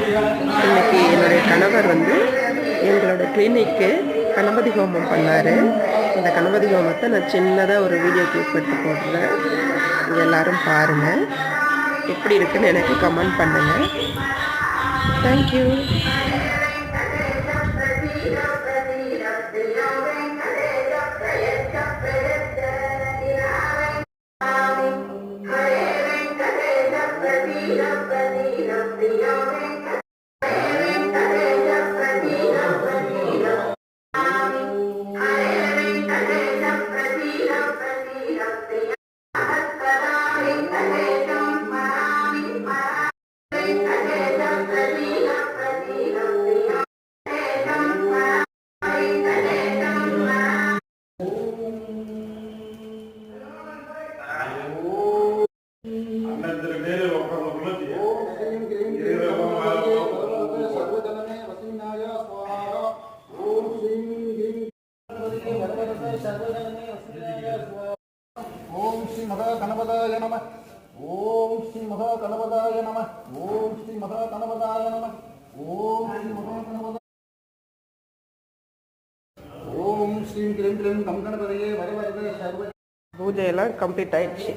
இன்னைக்கு என்னுடைய கணவர் வந்து எங்களோட கிளினிக்கு கணபதி ஹோமம் பண்ணார். இந்த கணபதி ஹோமத்தை நான் சின்னதாக ஒரு வீடியோ கிளிப் எடுத்து போடுறேன். இங்கே எல்லோரும் பாருங்கள், எப்படி இருக்குன்னு எனக்கு கமெண்ட் பண்ணுங்கள். தேங்க்யூ. ओम श्री महागणपताय नमः। ओम श्री महागणपताय नमः। ओम श्री महागणपताय नमः। ओम श्री महागणपताय ओम श्री क्लीं क्लीं गणपतये वरवरदे सर्व பூஜை எல்லாம் கம்ப்ளீட் ஆயிடுச்சு.